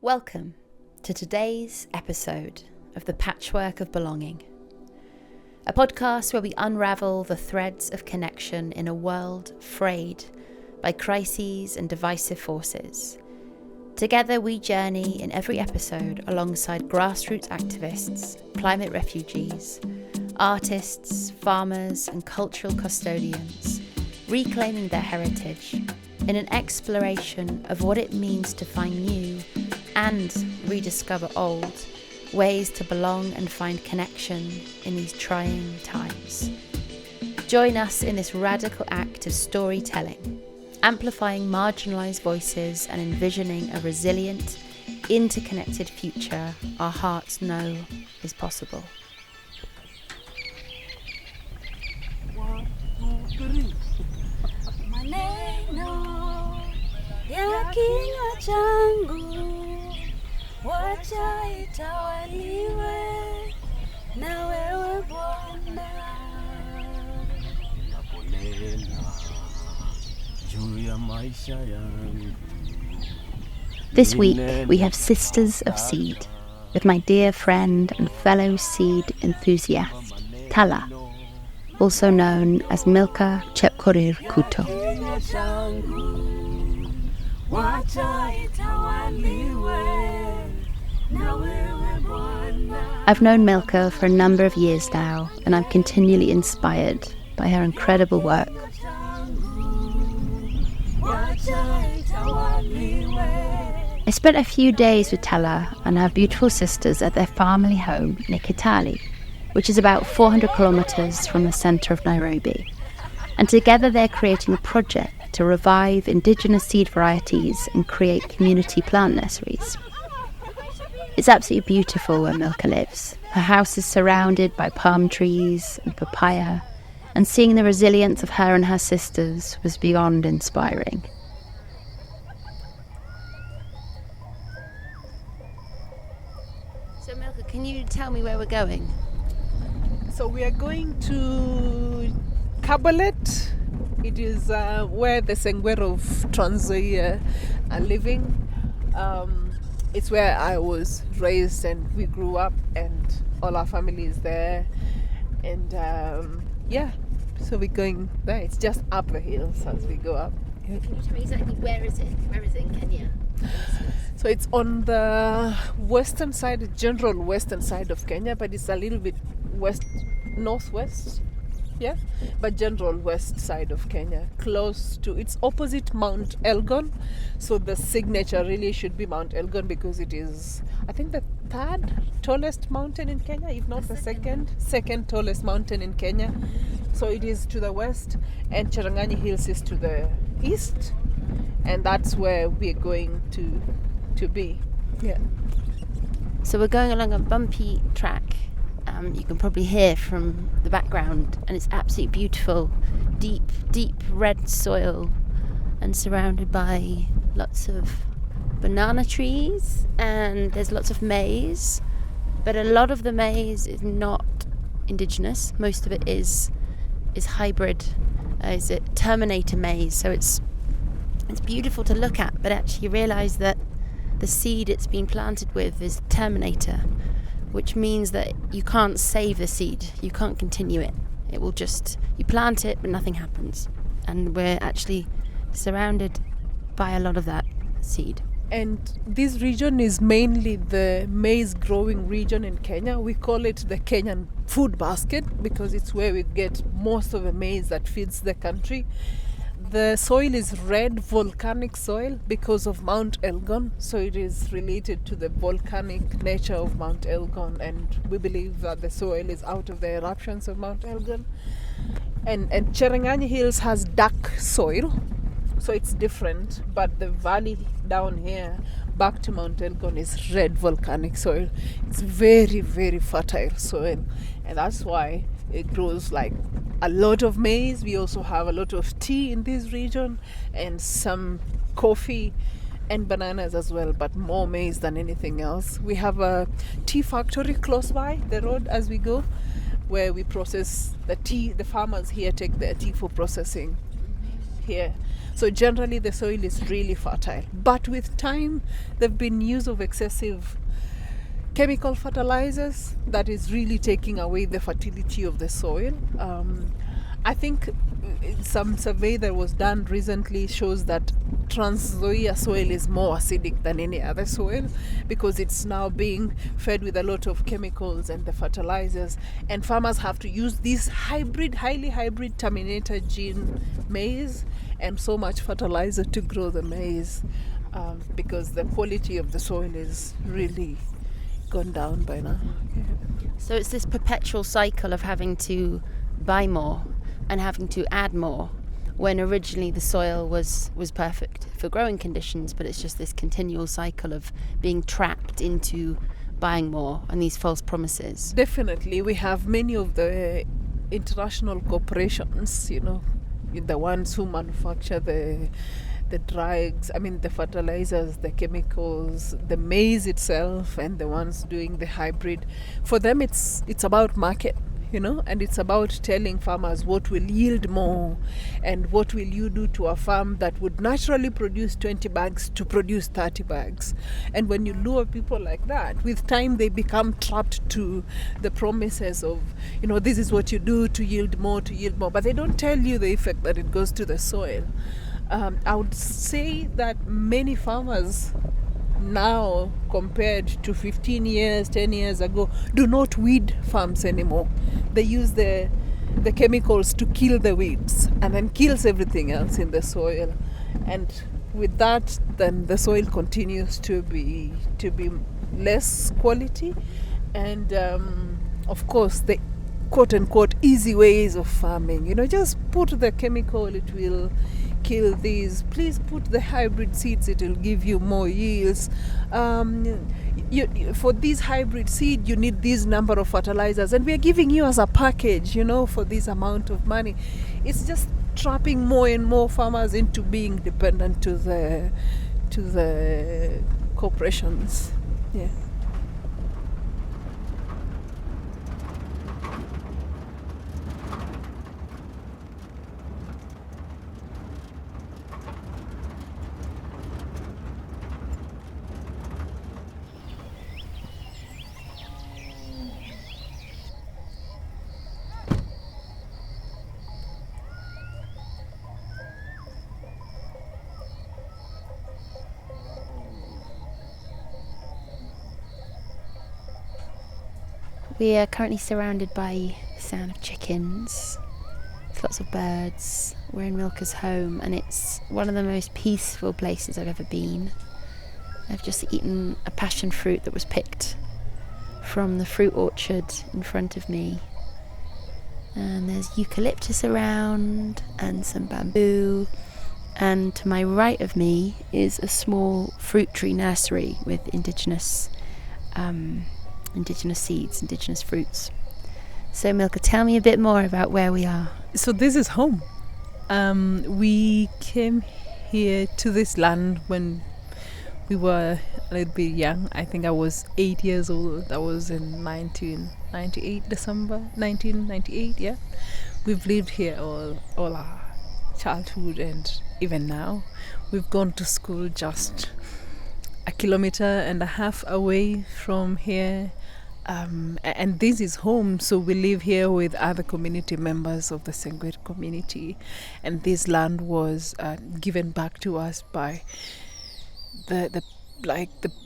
Welcome to today's episode of the Patchwork of Belonging, a podcast where we unravel the threads of connection in a world frayed by crises and divisive forces. Together we journey in every episode alongside grassroots activists, climate refugees, artists, farmers and cultural custodians, reclaiming their heritage in an exploration of what it means to find new and rediscover old ways to belong and find connection in these trying times. Join us in this radical act of storytelling, amplifying marginalised voices and envisioning a resilient, interconnected future our hearts know is possible. Maneno ya kinywa changu wacha itawaliwe na wewe Bwana. This week we have Sisters of Seed with my dear friend and fellow seed enthusiast, Tala, also known as Milka Chepkorir Kuto. I've known Milka for a number of years now, and I'm continually inspired by her incredible work. I spent a few days with Tala and her beautiful sisters at their family home near Kitale, which is about 400 kilometres from the centre of Nairobi. And together they're creating a project to revive indigenous seed varieties and create community plant nurseries. It's absolutely beautiful where Milka lives. Her house is surrounded by palm trees and papaya, and seeing the resilience of her and her sisters was beyond inspiring. So Milka, can you tell me where we're going? So we are going to Kabalet. It is where the Sengwer of Trans Nzoia are living. It's where I was raised and we grew up, and all our family is there. And so we're going there. It's just up the hills as we go up. Can you tell me exactly where is it? Where is it in Kenya? So it's on the western side, general western side of Kenya, but it's a little bit northwest. Yeah, but general west side of Kenya, close to, it's opposite Mount Elgon. So the signature really should be Mount Elgon because it is, I think, the third tallest mountain in Kenya, if not the second tallest mountain in Kenya. So it is to the west, and Cherangani Hills is to the east, and that's where we're going to be. Yeah. So we're going along a bumpy track. You can probably hear from the background, and it's absolutely beautiful, deep red soil, and surrounded by lots of banana trees, and there's lots of maize, but a lot of the maize is not indigenous. Most of it is hybrid, is it Terminator maize, so it's beautiful to look at, but actually you realise that the seed it's been planted with is Terminator, which means that you can't save the seed, you can't continue it. It will just, you plant it but nothing happens. And we're actually surrounded by a lot of that seed. And this region is mainly the maize growing region in Kenya. We call it the Kenyan food basket because it's where we get most of the maize that feeds the country. The soil is red volcanic soil because of Mount Elgon, so it is related to the volcanic nature of Mount Elgon, and we believe that the soil is out of the eruptions of Mount Elgon. And Cherangani Hills has dark soil, so it's different, but the valley down here back to Mount Elgon is red volcanic soil. It's very, very fertile soil, and that's why it grows like a lot of maize. We also have a lot of tea in this region and some coffee and bananas as well, but more maize than anything else. We have a tea factory close by the road as we go, where we process the tea. The farmers here take their tea for processing here. So generally the soil is really fertile. But with time, there have been use of excessive chemical fertilizers that is really taking away the fertility of the soil. I think some survey that was done recently shows that Trans Nzoia soil is more acidic than any other soil because it's now being fed with a lot of chemicals and the fertilizers, and farmers have to use this highly hybrid terminator gene maize and so much fertilizer to grow the maize because the quality of the soil is really gone down by now. So it's this perpetual cycle of having to buy more and having to add more when originally the soil was perfect for growing conditions, but it's just this continual cycle of being trapped into buying more and these false promises. Definitely, we have many of the international corporations, the ones who manufacture the drugs, the fertilizers, the chemicals, the maize itself, and the ones doing the hybrid. For them, it's about market, and it's about telling farmers what will yield more and what will you do to a farm that would naturally produce 20 bags to produce 30 bags. And when you lure people like that, with time they become trapped to the promises of, this is what you do to yield more, but they don't tell you the effect that it goes to the soil. I would say that many farmers now, compared to 15 years, 10 years ago, do not weed farms anymore. They use the chemicals to kill the weeds and then kills everything else in the soil. And with that, then the soil continues to be less quality. And of course, the quote-unquote easy ways of farming. Just put the chemical, it will kill these. Please put the hybrid seeds, it will give you more yields. For this hybrid seed, you need this number of fertilizers, and we are giving you as a package, for this amount of money. It's just trapping more and more farmers into being dependent to the corporations. Yeah. We are currently surrounded by the sound of chickens, lots of birds. We're in Milka's home, and it's one of the most peaceful places I've ever been. I've just eaten a passion fruit that was picked from the fruit orchard in front of me. And there's eucalyptus around and some bamboo. And to my right of me is a small fruit tree nursery with indigenous seeds, indigenous fruits. So Milka, tell me a bit more about where we are. So this is home. We came here to this land when we were a little bit young. I think I was 8 years old. That was in 1998, December 1998, yeah. We've lived here all our childhood and even now. We've gone to school just 1.5 kilometers away from here. And this is home, so we live here with other community members of the Sengwer community, and this land was given back to us by the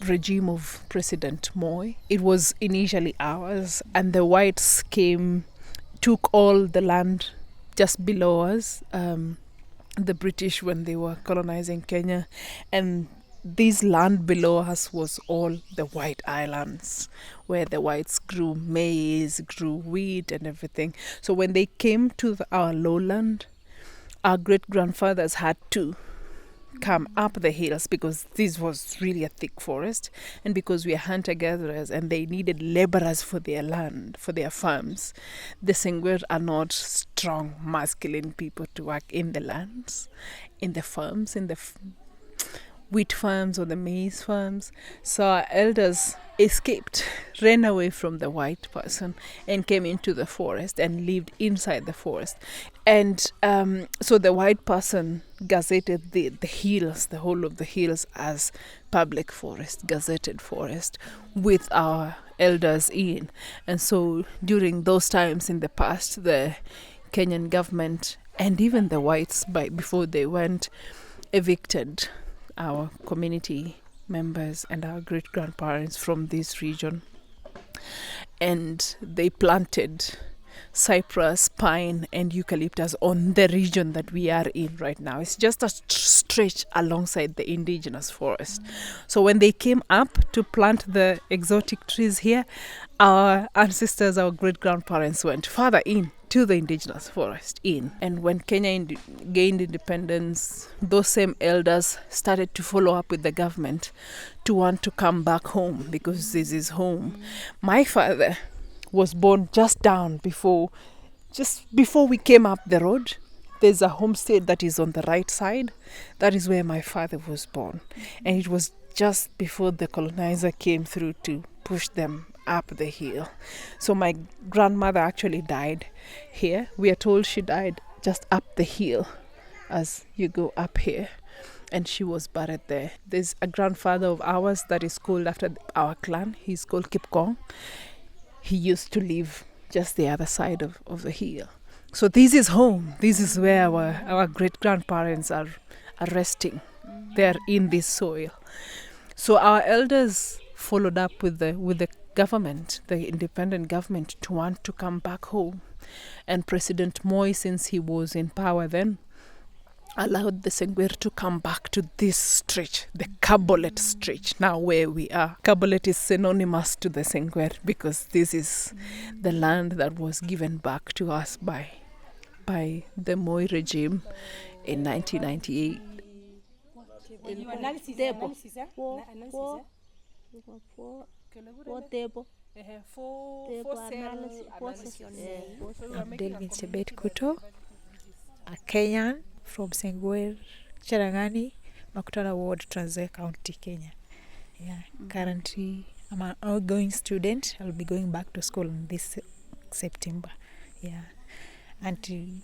regime of President Moi. It was initially ours, and the whites took all the land just below us, the British, when they were colonizing Kenya, and this land below us was all the white islands where the whites grew maize, grew wheat and everything. So when they came to our lowland, our great-grandfathers had to come up the hills because this was really a thick forest, and because we are hunter-gatherers and they needed laborers for their land, for their farms. The Sengwer are not strong, masculine people to work in the lands, in the farms, wheat farms or the maize farms. So our elders escaped, ran away from the white person and came into the forest and lived inside the forest. And so the white person gazetted the hills, the whole of the hills, as public forest, gazetted forest, with our elders in. And so during those times in the past, the Kenyan government and even the whites, before they went, evicted our community members and our great-grandparents from this region. And they planted cypress, pine and eucalyptus on the region that we are in right now. It's just a stretch alongside the indigenous forest. So when they came up to plant the exotic trees here, our ancestors, our great-grandparents went further in to the indigenous forest in. And when Kenya gained independence, those same elders started to follow up with the government to want to come back home, because this is home. My father was born just before we came up the road. There's a homestead that is on the right side. That is where my father was born. And it was just before the colonizer came through to push them up the hill. So my grandmother actually died here. We are told she died just up the hill as you go up here. And she was buried there. There's a grandfather of ours that is called after our clan. He's called Kipkong. He used to live just the other side of the hill. So this is home. This is where our great-grandparents are resting. They're in this soil. So our elders followed up with the government, the independent government, to want to come back home. And President Moi, since he was in power then, allowed the Sengwer to come back to this stretch, the Kabolet stretch, now where we are. Kabolet is synonymous to the Sengwer because this is the land that was given back to us by the Moi regime in 1998. I'm Milka Chepkorir Kuto, a Kenyan from Sengwer, Cherangani, Makutano Ward, Trans Nzoia County, Kenya. Yeah, currently I'm an outgoing student. I'll be going back to school in this September. Yeah, and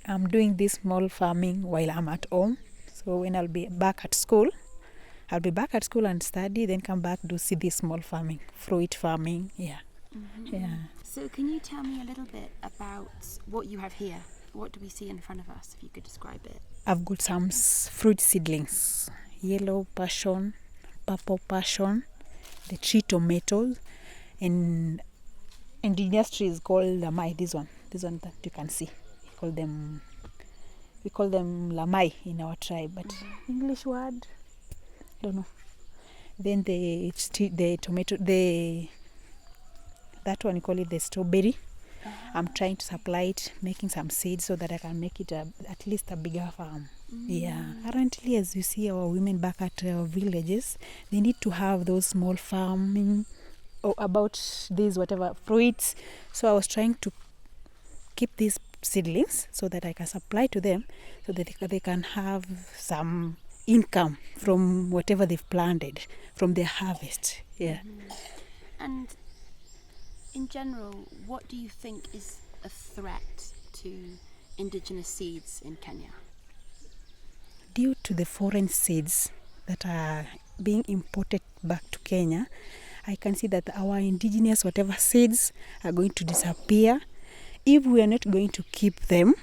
I'm doing this small farming while I'm at home. So when I'll be back at school, and study, then come back to see this small farming, fruit farming. Yeah. Yeah. So can you tell me a little bit about what you have here? What do we see in front of us, if you could describe it? I've got some fruit seedlings, yellow passion, purple passion, the tree tomatoes, and indigenous tree is called lamai. This one that you can see. We call them lamai in our tribe, but English word, don't know. Then the tomato, that one you call it the strawberry. I'm trying to supply it, making some seeds so that I can make it at least a bigger farm. Yeah. Currently, as you see, our women back at our villages, they need to have those small farming about these whatever fruits. So I was trying to keep these seedlings so that I can supply to them, so that they can have some income from whatever they've planted, from their harvest. Yeah. And in general, what do you think is a threat to indigenous seeds in Kenya? Due to the foreign seeds that are being imported back to Kenya, I can see that our indigenous whatever seeds are going to disappear if we are not going to keep them,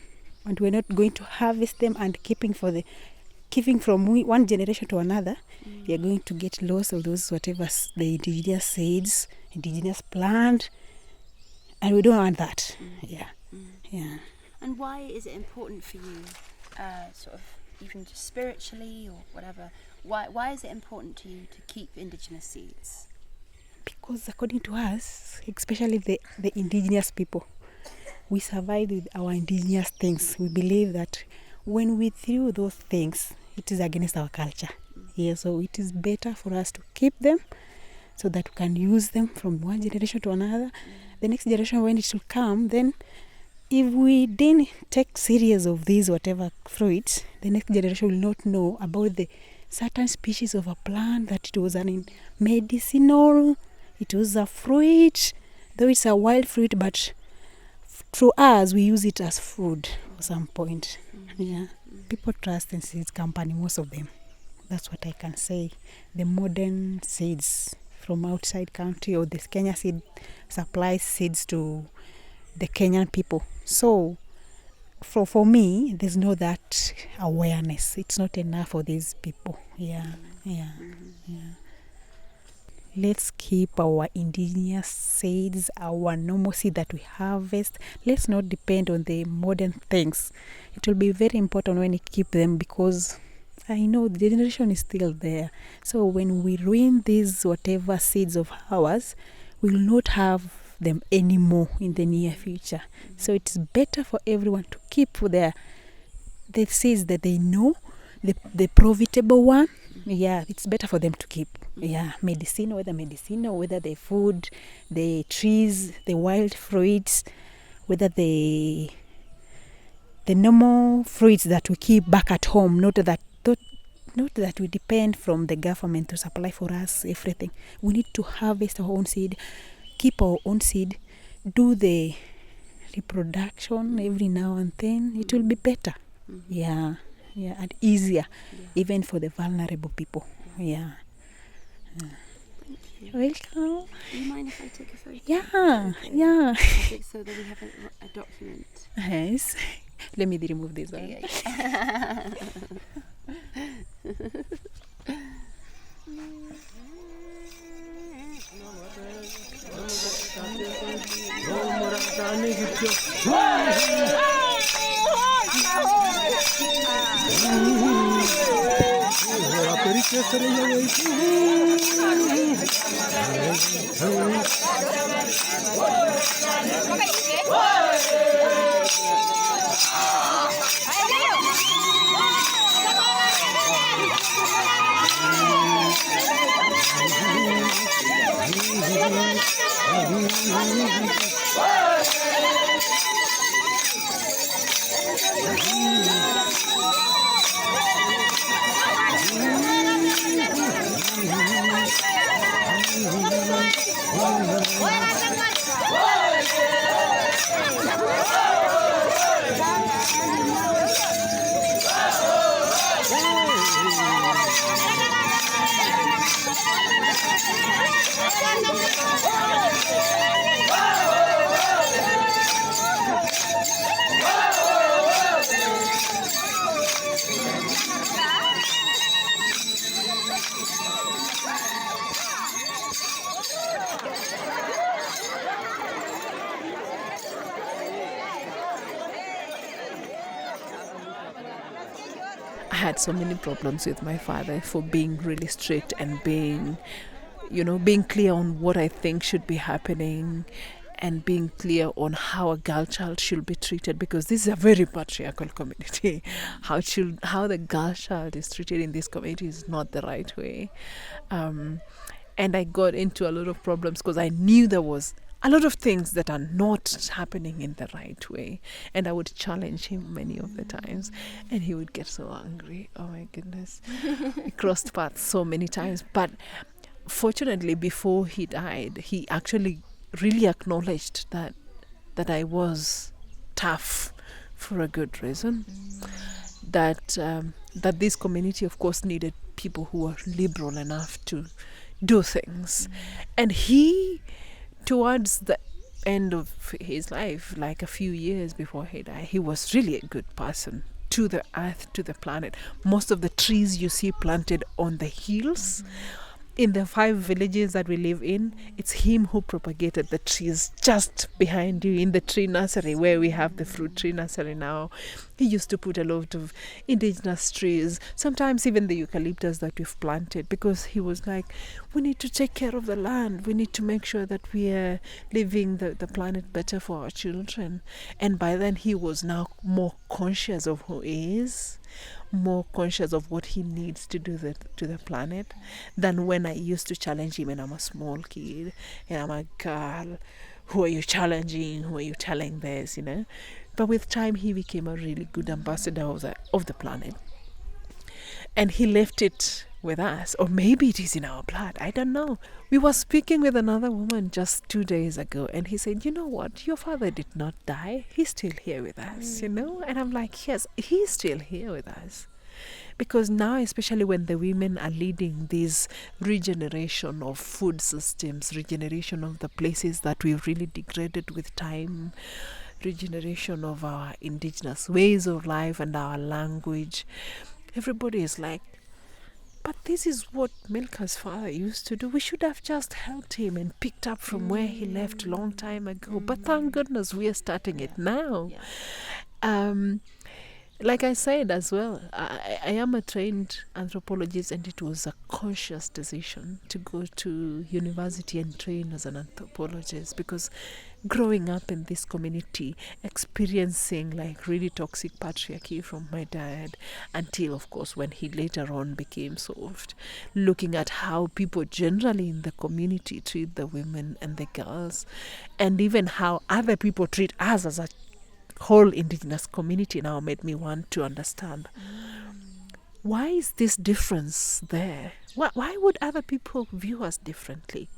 and we're not going to harvest them and keeping from one generation to another. We are going to get loss of those whatever the indigenous seeds, indigenous plant. And we don't want that. Yeah. And why is it important for you, sort of even just spiritually or whatever, why is it important to you to keep indigenous seeds? Because according to us, especially the indigenous people, we survive with our indigenous things. We believe that when we throw those things, it is against our culture. Yeah, so it is better for us to keep them so that we can use them from one generation to another. The next generation, when it will come, then if we didn't take serious of these whatever fruits, the next generation will not know about the certain species of a plant that it was medicinal, it was a fruit, though it's a wild fruit, but through us, we use it as food at some point. Yeah. People trust in seeds company, most of them. That's what I can say. The modern seeds from outside country, or the Kenya Seed supplies seeds to the Kenyan people. So for me, there's no that awareness. It's not enough for these people. Yeah. Let's keep our indigenous seeds, our normal seed that we harvest. Let's not depend on the modern things. It will be very important when we keep them, because I know the generation is still there. So when we ruin these whatever seeds of ours, we will not have them anymore in the near future. So it's better for everyone to keep the seeds that they know, the profitable one. Yeah, it's better for them to keep. Yeah, medicinal, whether the food, the trees, the wild fruits, whether the normal fruits that we keep back at home, not that we depend from the government to supply for us everything. We need to harvest our own seed, keep our own seed, do the reproduction every now and then. It will be better. Yeah, and easier, even for the vulnerable people. Yeah. Welcome. Do you mind if I take a photo? Yeah. Okay, so that we have a document. Yes. Let me remove this one. I had so many problems with my father for being really strict and being clear on what I think should be happening, and being clear on how a girl child should be treated, because this is a very patriarchal community. How the girl child is treated in this community is not the right way. And I got into a lot of problems because I knew there was a lot of things that are not happening in the right way, and I would challenge him many of the times, and he would get so angry. Oh my goodness. We crossed paths so many times, but fortunately before he died, he actually really acknowledged that I was tough for a good reason, that this community of course needed people who were liberal enough to do things. And he, towards the end of his life, like a few years before he died, he was really a good person to the earth, to the planet. Most of the trees you see planted on the hills, in the 5 villages that we live in, it's him who propagated the trees just behind you in the tree nursery where we have the fruit tree nursery now. He used to put a lot of indigenous trees, sometimes even the eucalyptus that we've planted, because he was like, we need to take care of the land. We need to make sure that we are leaving the planet better for our children. And by then he was now more conscious of who he is, more conscious of what he needs to do to the planet, than when I used to challenge him and I'm a small kid and I'm a girl. Who are you challenging? Who are you telling this, But with time he became a really good ambassador of the planet. And he left it with us, or maybe it is in our blood, I don't know. We were speaking with another woman just 2 days ago, and he said, you know what, your father did not die, he's still here with us, and I'm like, yes, he's still here with us. Because now, especially when the women are leading this regeneration of food systems, regeneration of the places that we've really degraded with time, regeneration of our indigenous ways of life and our language, everybody is like, but this is what Milka's father used to do. We should have just helped him and picked up from where he left a long time ago. But thank goodness we are starting it now. Like I said as well, I am a trained anthropologist, and it was a conscious decision to go to university and train as an anthropologist, because growing up in this community, experiencing like really toxic patriarchy from my dad, until of course when he later on became soft, looking at how people generally in the community treat the women and the girls, and even how other people treat us as a whole indigenous community, now made me want to understand why is this difference there? Why would other people view us differently?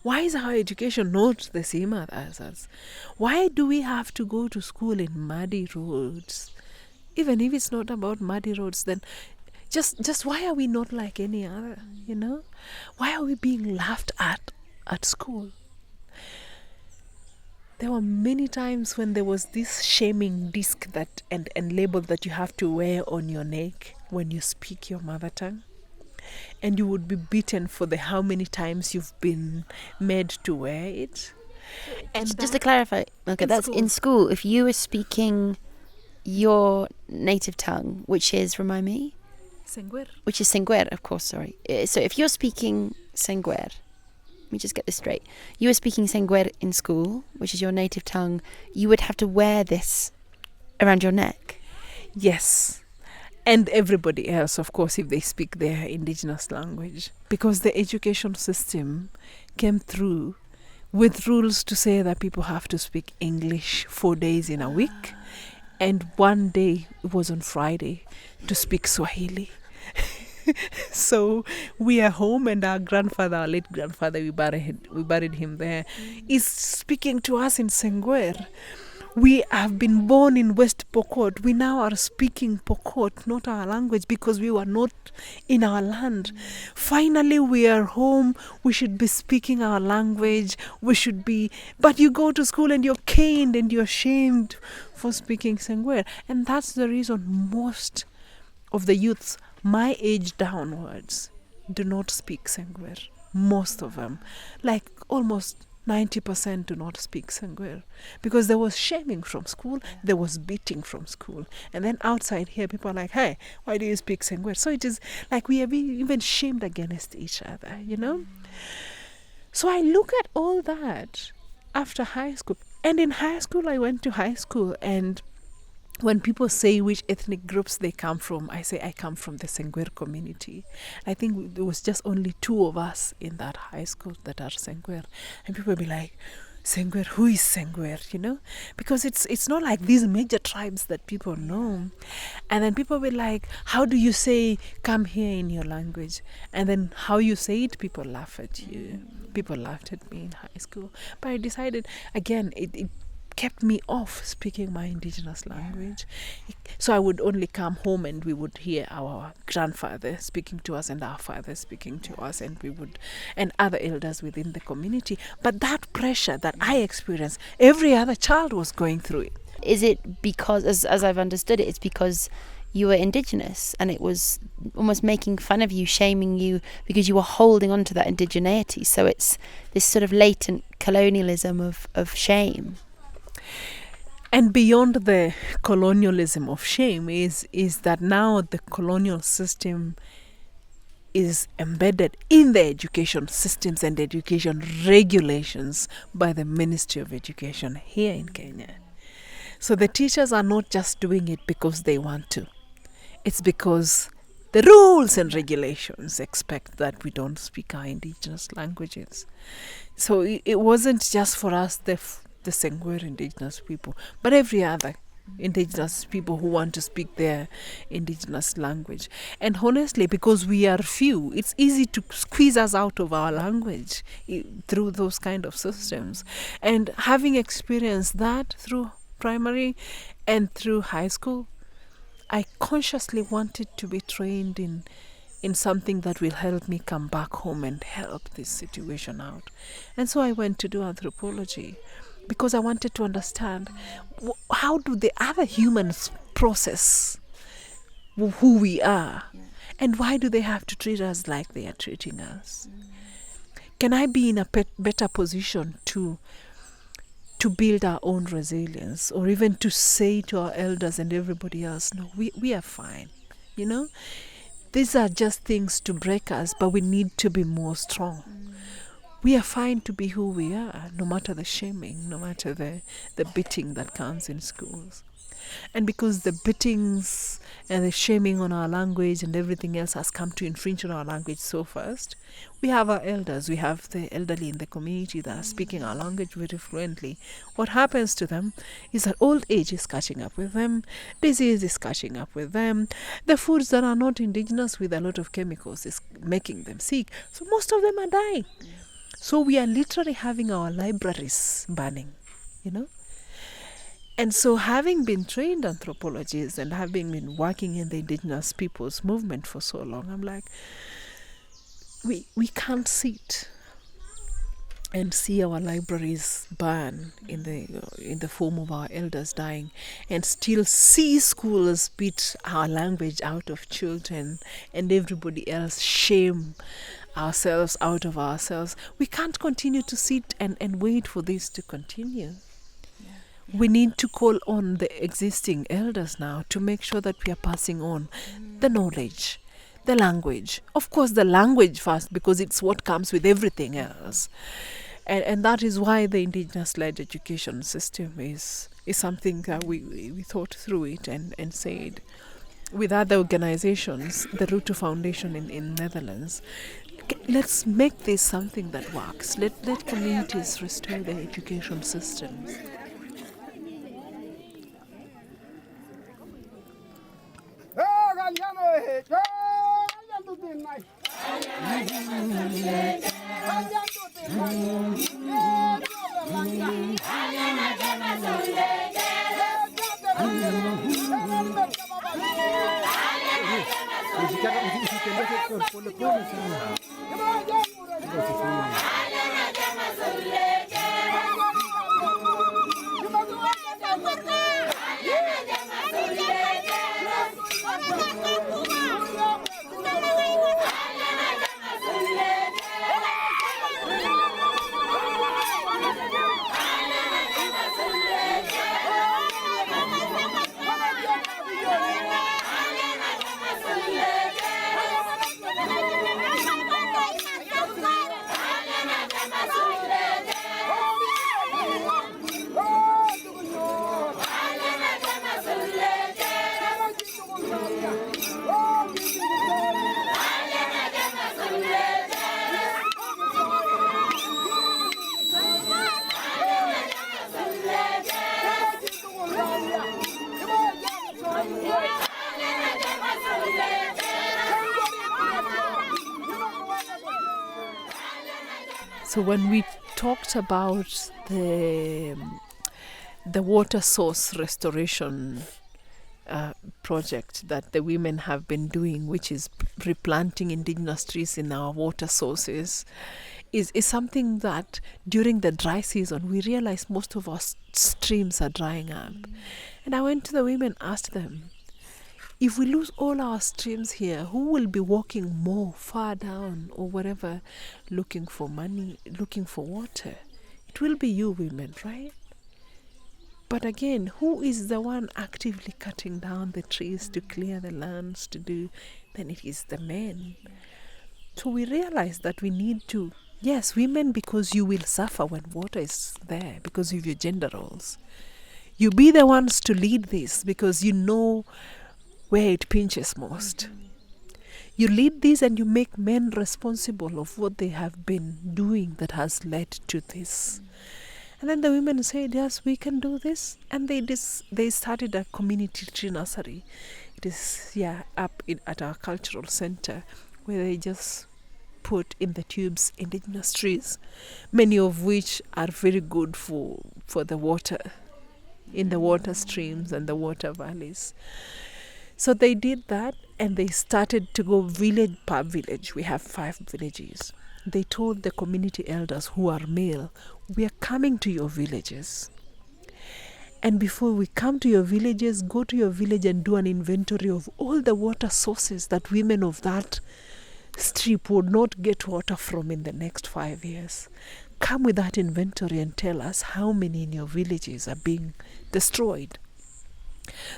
Why is our education not the same as us? Why do we have to go to school in muddy roads? Even if it's not about muddy roads, then just why are we not like any other, Why are we being laughed at school? There were many times when there was this shaming disc that and label that you have to wear on your neck when you speak your mother tongue. And you would be beaten for the how many times you've been made to wear it. And just to clarify, okay, that's in school. If you were speaking your native tongue, which is, remind me? Sengwer. Which is Sengwer, of course, sorry. So if you're speaking Sengwer, let me just get this straight. You were speaking Sengwer in school, which is your native tongue. You would have to wear this around your neck. Yes. And everybody else, of course, if they speak their indigenous language. Because the education system came through with rules to say that people have to speak English 4 days in a week. And one day, it was on Friday, to speak Swahili. So we are home, and our grandfather, our late grandfather, we buried him there, is speaking to us in Sengwer. We have been born in West Pokot. We now are speaking Pokot, not our language, because we were not in our land. Finally, we are home. We should be speaking our language. But you go to school and you're caned and you're shamed for speaking Sengwer. And that's the reason most of the youths my age downwards do not speak Sengwer. Most of them. Like almost 90% do not speak Sengwer, because there was shaming from school, there was beating from school, and then outside here people are like, hey, why do you speak Sengwer? So it is like we are being even shamed against each other, So I look at all that after high school, and in high school I went to high school, and when people say which ethnic groups they come from, I say I come from the Sengwer community. I think there was just only 2 of us in that high school that are Sengwer. And people will be like, Sengwer, who is Sengwer, Because it's not like these major tribes that people know. And then people will be like, how do you say come here in your language? And then how you say it, people laugh at you. People laughed at me in high school. But I decided, again, it kept me off speaking my indigenous language. So I would only come home and we would hear our grandfather speaking to us and our father speaking to us, and and other elders within the community. But that pressure that I experienced, every other child was going through it. Is it because, as I've understood it, it's because you were indigenous and it was almost making fun of you, shaming you because you were holding on to that indigeneity? So it's this sort of latent colonialism of shame. And beyond the colonialism of shame is that now the colonial system is embedded in the education systems and education regulations by the Ministry of Education here in Kenya. So the teachers are not just doing it because they want to. It's because the rules and regulations expect that we don't speak our indigenous languages. So it wasn't just for us, the Sengwer indigenous people, but every other indigenous people who want to speak their indigenous language. And honestly, because we are few, it's easy to squeeze us out of our language through those kind of systems. And having experienced that through primary and through high school, I consciously wanted to be trained in something that will help me come back home and help this situation out. And so I went to do anthropology because I wanted to understand how do the other humans process who we are, and why do they have to treat us like they are treating us? Can I be in a better position to build our own resilience, or even to say to our elders and everybody else, no, we are fine, These are just things to break us, but we need to be more strong. We are fine to be who we are, no matter the shaming, no matter the beating that comes in schools. And because the beatings and the shaming on our language and everything else has come to infringe on our language so fast, we have our elders, we have the elderly in the community that are speaking our language very fluently. What happens to them is that old age is catching up with them, disease is catching up with them, the foods that are not indigenous with a lot of chemicals is making them sick. So most of them are dying. So we are literally having our libraries burning, And so having been trained anthropologists and having been working in the indigenous people's movement for so long, I'm like, we can't sit and see our libraries burn in the form of our elders dying, and still see schools beat our language out of children and everybody else shame ourselves out of ourselves. We can't continue to sit and wait for this to continue. We need to call on the existing elders now to make sure that we are passing on the knowledge, the language. Of course, the language first, because it's what comes with everything else. And that is why the indigenous-led education system is something that we thought through it and said, with other organizations, the Ruto Foundation in Netherlands, let's make this something that works. Let communities restore their education systems. So when we talked about the water source restoration project that the women have been doing, which is replanting indigenous trees in our water sources, is something that during the dry season we realize most of our streams are drying up. And I went to the women, asked them, if we lose all our streams here, who will be walking more far down or whatever, looking for money, looking for water? It will be you women, right? But again, who is the one actively cutting down the trees to clear the lands to do? Then it is the men. So we realize that we need to, yes, women, because you will suffer when water is there because of your gender roles. You be the ones to lead this because you know where it pinches most. You lead this and you make men responsible of what they have been doing that has led to this. And then the women said, yes, we can do this. And they started a community tree nursery. It is, up at our cultural center, where they just put in the tubes indigenous trees, many of which are very good for the water, in the water streams and the water valleys. So they did that, and they started to go village per village. We have 5 villages. They told the community elders who are male, we are coming to your villages. And before we come to your villages, go to your village and do an inventory of all the water sources that women of that strip would not get water from in the next 5 years. Come with that inventory and tell us how many in your villages are being destroyed.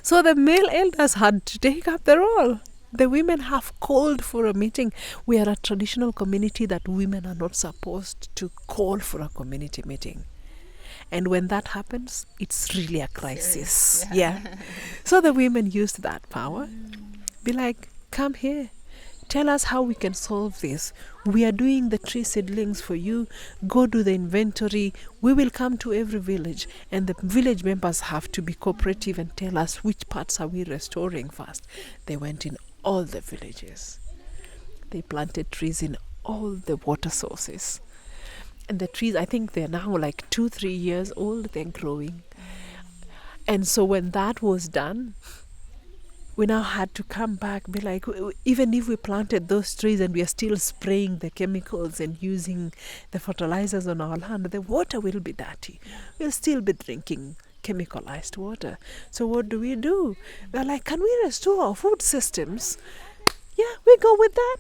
So the male elders had to take up the role. The women have called for a meeting. We are a traditional community that women are not supposed to call for a community meeting. And when that happens, it's really a crisis. Yeah. So the women used that power. Be like, come here. Tell us how we can solve this. We are doing the tree seedlings for you. Go do the inventory. We will come to every village. And the village members have to be cooperative and tell us which parts are we restoring first. They went in all the villages. They planted trees in all the water sources. And the trees, I think they're now like 2-3 years old. They're growing. And so when that was done, we now had to come back, be like, even if we planted those trees and we are still spraying the chemicals and using the fertilizers on our land, the water will be dirty. We'll still be drinking chemicalized water. So what do? We're like, can we restore our food systems? Yeah, we go with that.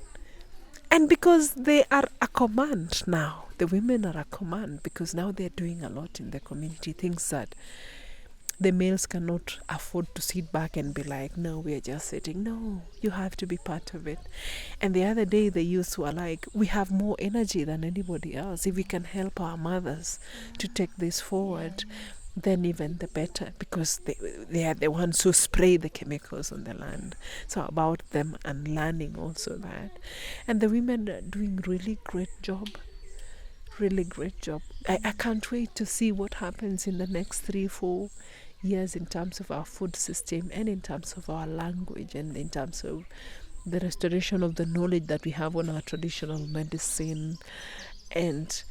And because they are a command now, the women are a command, because now they're doing a lot in the community, things that the males cannot afford to sit back and be like, no, we're just sitting. No, you have to be part of it. And the other day, the youths were like, we have more energy than anybody else. If we can help our mothers to take this forward, then even the better, because they are the ones who spray the chemicals on the land. So about them and learning also that. And the women are doing really great job. I can't wait to see what happens in the next 3-4 years in terms of our food system and in terms of our language and in terms of the restoration of the knowledge that we have on our traditional medicine and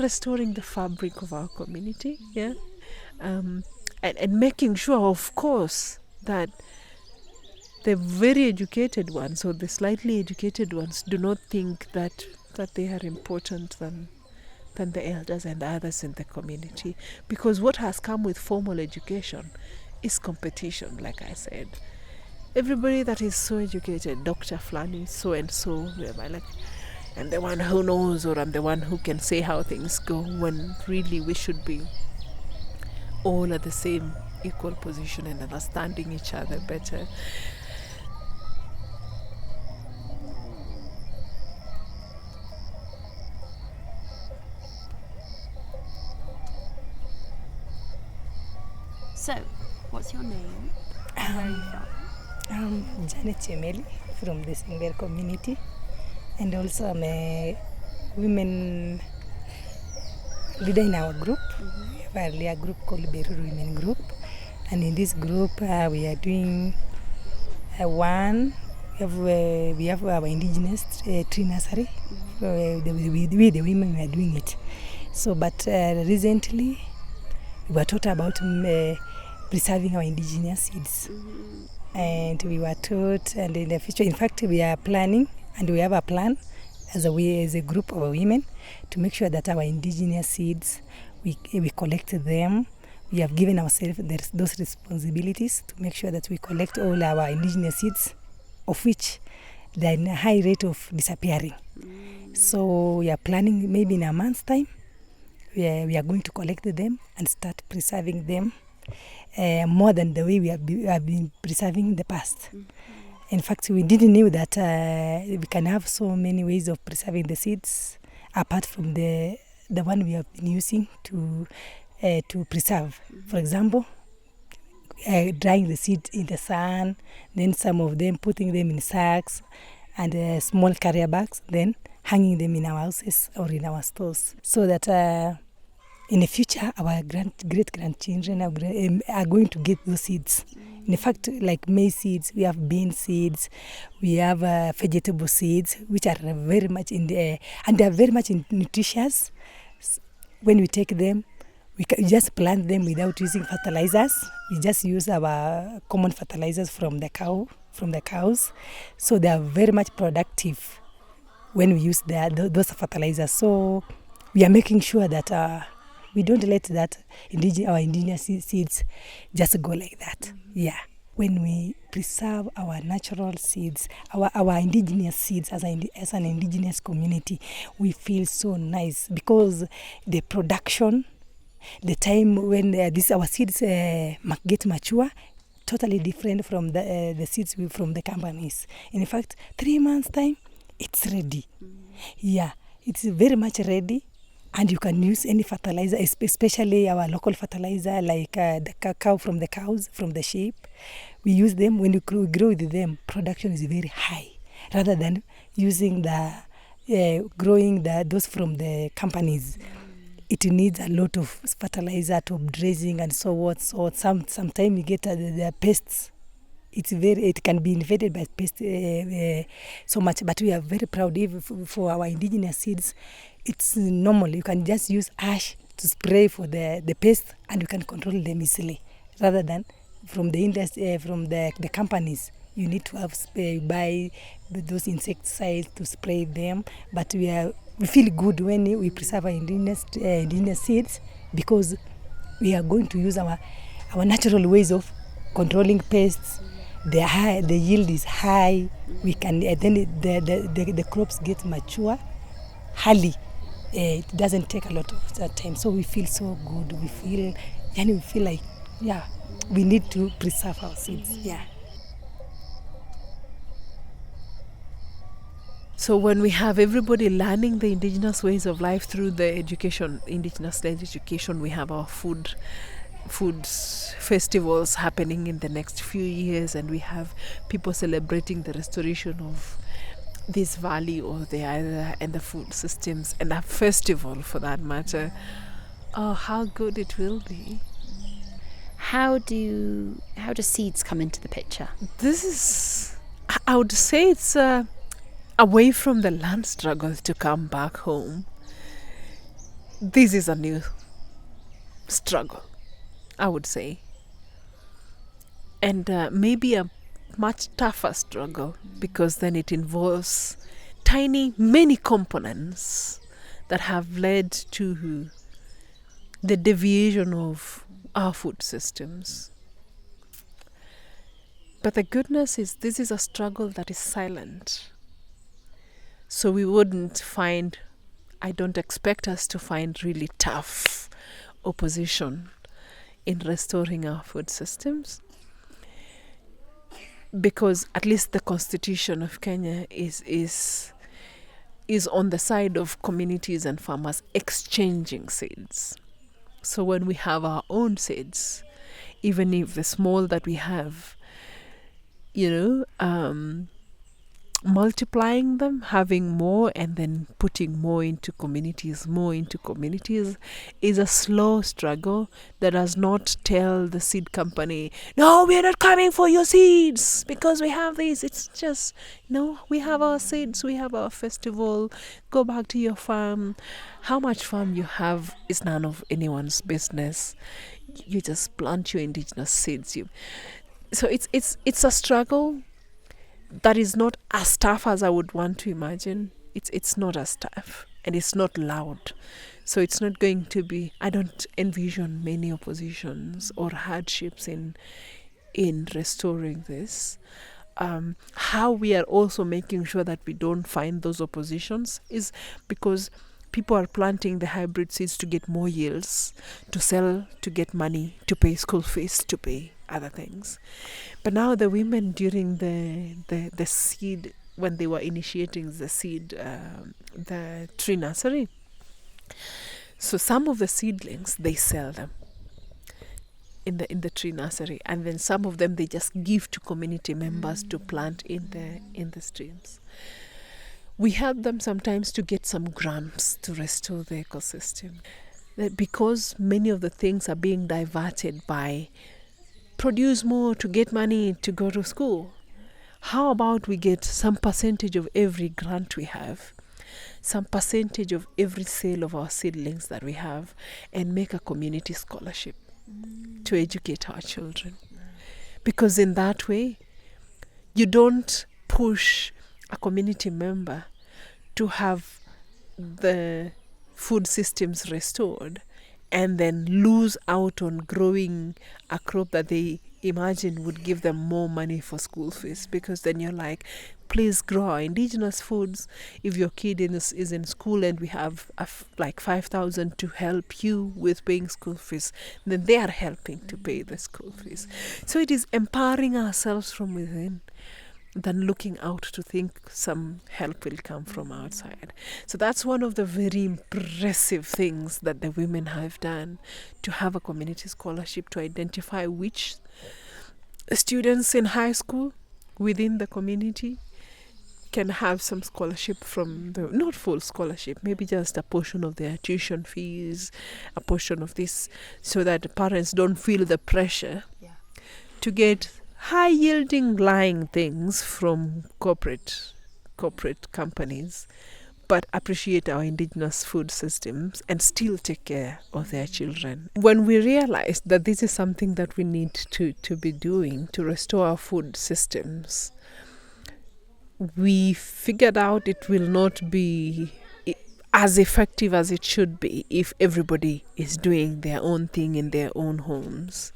restoring the fabric of our community, and making sure, of course, that the very educated ones or the slightly educated ones do not think that they are important than the elders and others in the community. Because what has come with formal education is competition, like I said. Everybody that is so educated, Dr. Flani, so and so, like, I'm the one who knows, or I'm the one who can say how things go, when really we should be all at the same equal position and understanding each other better. So, what's your name? And where are you from? I'm Janet Chemeli from the Singber community, and also I'm a women leader in our group. We have a group called Beruru Women Group, and in this group we are doing we have our indigenous tree nursery. We the women are doing it. So, but recently we were taught about preserving our indigenous seeds. And we were taught, and in the future, in fact, we are planning, and we have a plan as a group of women to make sure that our indigenous seeds, we collect them. We have given ourselves those responsibilities to make sure that we collect all our indigenous seeds, of which they are in a high rate of disappearing. So we are planning maybe in a month's time, we are going to collect them and start preserving them more than the way we have been preserving in the past. In fact, we didn't know that we can have so many ways of preserving the seeds apart from the one we have been using to preserve. For example, drying the seeds in the sun, then some of them putting them in sacks and small carrier bags, then hanging them in our houses or in our stores, so that in the future, our great grandchildren are going to get those seeds. In fact, like maize seeds, we have bean seeds, we have vegetable seeds, which are very much in the air, and they are very much nutritious. When we take them, we just plant them without using fertilizers. We just use our common fertilizers from the cows. So they are very much productive when we use those fertilizers. So we are making sure that we don't let that our indigenous seeds just go like that. Yeah. When we preserve our natural seeds, our indigenous seeds as an indigenous community, we feel so nice because the production, the time when our seeds get mature, totally different from the seeds from the companies. In fact, 3 months time, it's ready. Yeah, it's very much ready. And you can use any fertilizer, especially our local fertilizer, like the cacao from the cows, from the sheep. We use them. When you grow with them, production is very high, rather than using growing those from the companies. It needs a lot of fertilizer, top dressing, and so on. So sometimes you get the pests. It can be invaded by pests so much. But we are very proud for our indigenous seeds. It's normal. You can just use ash to spray for the pests, and you can control them easily, rather than from the industry, from the companies. You need to buy those insecticides to spray them. But we feel good when we preserve our indigenous seeds, because we are going to use our natural ways of controlling pests. The yield is high. We can then the crops get mature early. It doesn't take a lot of time, so we feel so good. We feel like we need to preserve our seeds. Yeah. So when we have everybody learning the indigenous ways of life through the indigenous-led education, we have our food festivals happening in the next few years, and we have people celebrating the restoration of this valley or the other and the food systems, and a festival for that matter. Oh, how good it will be. How do seeds come into the picture? This is, I would say, it's away from the land struggle to come back home. This is a new struggle, I would say, and maybe a much tougher struggle, because then it involves many components that have led to the deviation of our food systems. But the goodness is, this is a struggle that is silent. So I don't expect us to find really tough opposition in restoring our food systems, because at least the Constitution of Kenya is on the side of communities and farmers exchanging seeds. So when we have our own seeds, even if the small that we have, multiplying them, having more, and then putting more into communities is a slow struggle that does not tell the seed company, no, we're not coming for your seeds because we have these. It's just, no, we have our seeds, we have our festival, go back to your farm. How much farm you have is none of anyone's business. You just plant your indigenous seeds. So it's a struggle that is not as tough as I would want to imagine. It's not as tough, and it's not loud. So it's not going to be, I don't envision many oppositions or hardships in restoring this. How we are also making sure that we don't find those oppositions is because people are planting the hybrid seeds to get more yields, to sell, to get money, to pay school fees, to pay other things. But now the women during the seed, when they were initiating the seed, the tree nursery, so some of the seedlings, they sell them in the tree nursery, and then some of them they just give to community members to plant in the streams. We help them sometimes to get some grants to restore the ecosystem. that because many of the things are being diverted by produce more to get money to go to school, how about we get some percentage of every grant we have, some percentage of every sale of our seedlings that we have, and make a community scholarship to educate our children? Because in that way, you don't push a community member to have the food systems restored and then lose out on growing a crop that they imagine would give them more money for school fees, because then you're like, please grow our indigenous foods. If your kid is in school and we have like 5,000 to help you with paying school fees, then they are helping to pay the school fees. So it is empowering ourselves from within than looking out to think some help will come from outside. So that's one of the very impressive things that the women have done, to have a community scholarship to identify which students in high school within the community can have some scholarship from the, not full scholarship, maybe just a portion of their tuition fees, a portion of this, so that the parents don't feel the pressure to get high yielding lying things from corporate companies, but appreciate our indigenous food systems and still take care of their children. When we realized that this is something that we need to be doing to restore our food systems, we figured out it will not be as effective as it should be if everybody is doing their own thing in their own homes.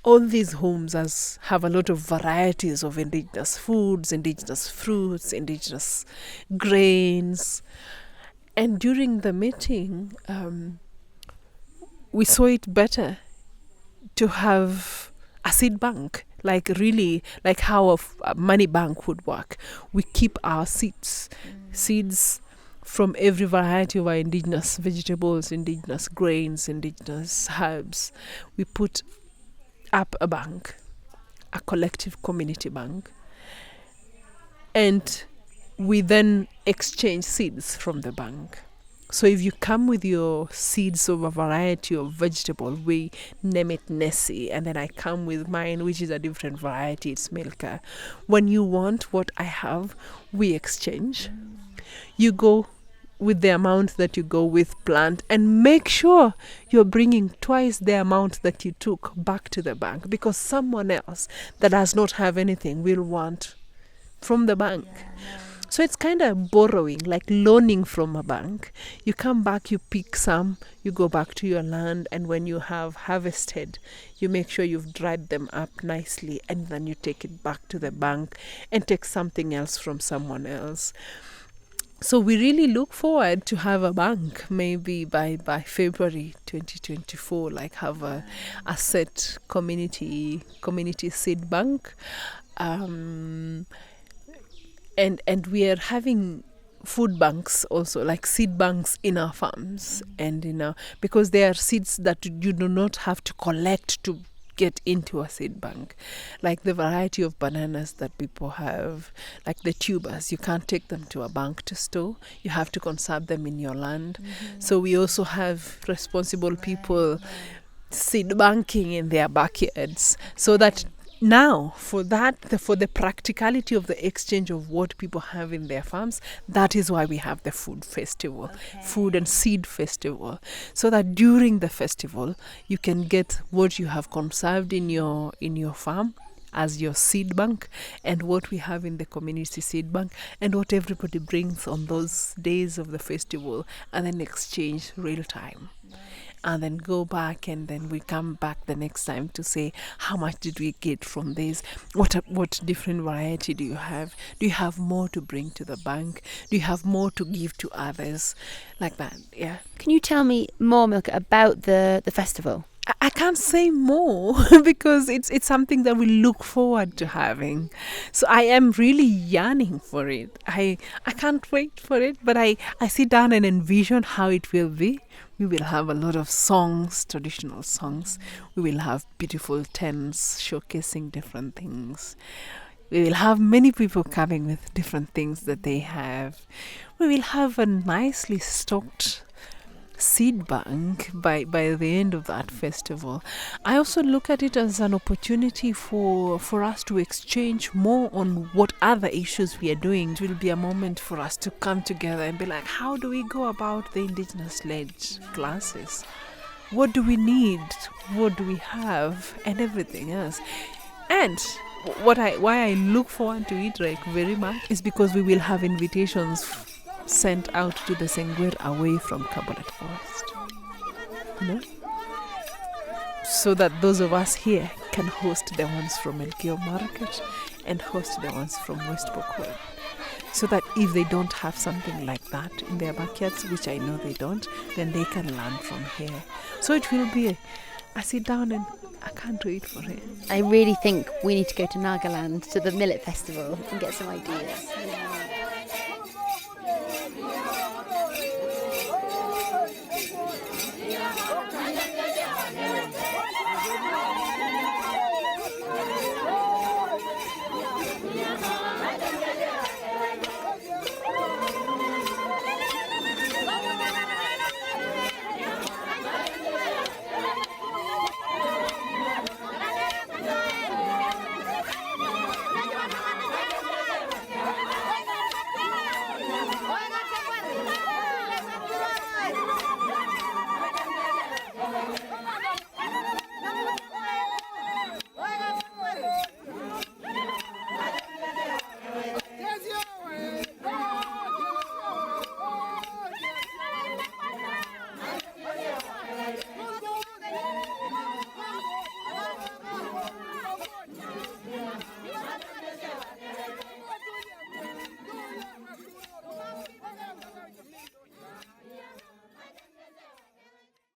All these homes have a lot of varieties of indigenous foods, indigenous fruits, indigenous grains. And during the meeting, we saw it better to have a seed bank, like really like how a money bank would work. We keep our seeds from every variety of our indigenous vegetables, indigenous grains, indigenous herbs. We put up a bank, a collective community bank, and we then exchange seeds from the bank. So if you come with your seeds of a variety of vegetable, we name it Nessie, and then I come with mine, which is a different variety, it's Milka. When you want what I have, we exchange. You go with the amount that you go with plant, and make sure you're bringing twice the amount that you took back to the bank, because someone else that does not have anything will want from the bank. So it's kind of borrowing, like loaning from a bank. You come back, you pick some, you go back to your land, and when you have harvested, you make sure you've dried them up nicely, and then you take it back to the bank and take something else from someone else. So we really look forward to have a bank maybe by February 2024, like have a set community seed bank. And we are having food banks also, like seed banks in our farms, and because there are seeds that you do not have to collect to get into a seed bank, like the variety of bananas that people have, like the tubers. You can't take them to a bank to store. You have to conserve them in your land. So we also have responsible people seed banking in their backyards, so that now for the practicality of the exchange of what people have in their farms, that is why we have the food festival, food and seed festival, so that during the festival you can get what you have conserved in your farm as your seed bank, and what we have in the community seed bank, and what everybody brings on those days of the festival, and then exchange real time. And then go back, and then we come back the next time to say, how much did we get from this? What different variety do you have? Do you have more to bring to the bank? Do you have more to give to others? Like that, yeah. Can you tell me more, Milka, about the festival? I can't say more because it's something that we look forward to having. So I am really yearning for it. I can't wait for it, but I sit down and envision how it will be. We will have a lot of songs, traditional songs. We will have beautiful tents showcasing different things. We will have many people coming with different things that they have. We will have a nicely stocked seed bank by the end of that festival. I also look at it as an opportunity for us to exchange more on what other issues we are doing. It will be a moment for us to come together and be like, how do we go about the indigenous-led classes? What do we need? What do we have? And everything else. And why I look forward to it like very much is because we will have invitations sent out to the Sengwer away from Kabalat Forest. You know? So that those of us here can host the ones from Elgeyo Market and host the ones from West Pokot. So that if they don't have something like that in their backyards, which I know they don't, then they can learn from here. So it will be a sit down and I can't wait for it. I really think we need to go to Nagaland to the Millet Festival and get some ideas.